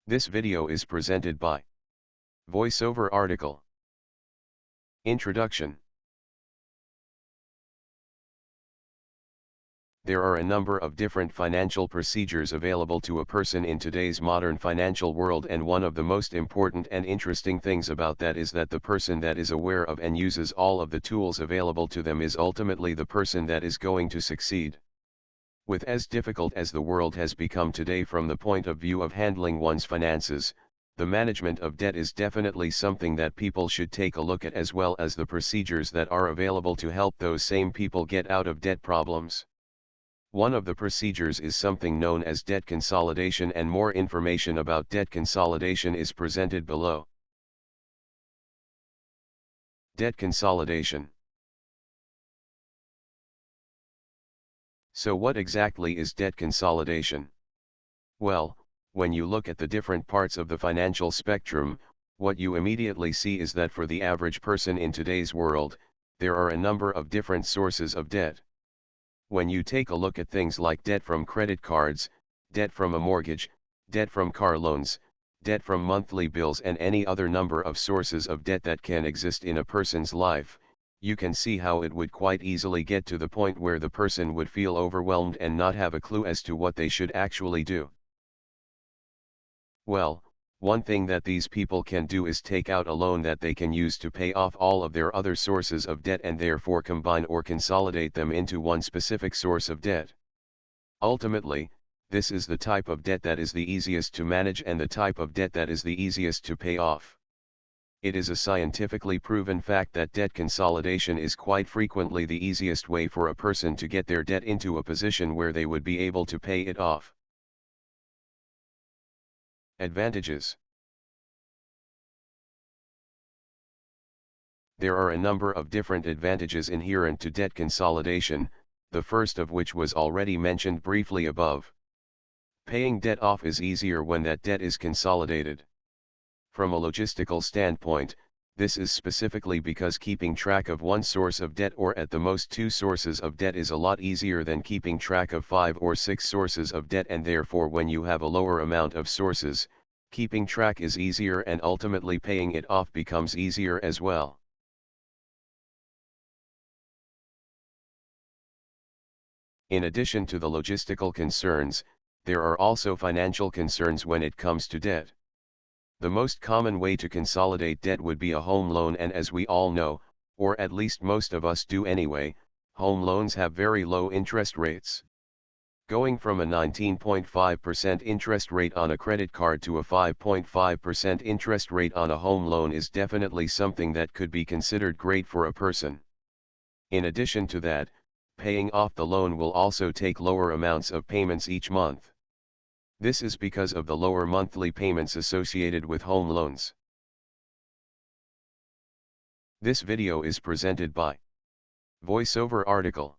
This video is presented by VoiceOver article. Introduction. There are a number of different financial procedures available to a person in today's modern financial world, and one of the most important and interesting things about that is that the person that is aware of and uses all of the tools available to them is ultimately the person that is going to succeed. With as difficult as the world has become today from the point of view of handling one's finances, the management of debt is definitely something that people should take a look at, as well as the procedures that are available to help those same people get out of debt problems. One of the procedures is something known as debt consolidation, and more information about debt consolidation is presented below. Debt consolidation. So what exactly is debt consolidation? Well, when you look at the different parts of the financial spectrum, what you immediately see is that for the average person in today's world, there are a number of different sources of debt. When you take a look at things like debt from credit cards, debt from a mortgage, debt from car loans, debt from monthly bills, and any other number of sources of debt that can exist in a person's life, you can see how it would quite easily get to the point where the person would feel overwhelmed and not have a clue as to what they should actually do. Well, one thing that these people can do is take out a loan that they can use to pay off all of their other sources of debt, and therefore combine or consolidate them into one specific source of debt. Ultimately, this is the type of debt that is the easiest to manage and the type of debt that is the easiest to pay off. It is a scientifically proven fact that debt consolidation is quite frequently the easiest way for a person to get their debt into a position where they would be able to pay it off. Advantages. There are a number of different advantages inherent to debt consolidation, the first of which was already mentioned briefly above. Paying debt off is easier when that debt is consolidated. From a logistical standpoint, this is specifically because keeping track of one source of debt, or at the most two sources of debt, is a lot easier than keeping track of 5 or 6 sources of debt, and therefore when you have a lower amount of sources, keeping track is easier and ultimately paying it off becomes easier as well. In addition to the logistical concerns, there are also financial concerns when it comes to debt. The most common way to consolidate debt would be a home loan, and as we all know, or at least most of us do anyway, home loans have very low interest rates. Going from a 19.5% interest rate on a credit card to a 5.5% interest rate on a home loan is definitely something that could be considered great for a person. In addition to that, paying off the loan will also take lower amounts of payments each month. This is because of the lower monthly payments associated with home loans. This video is presented by VoiceOver article.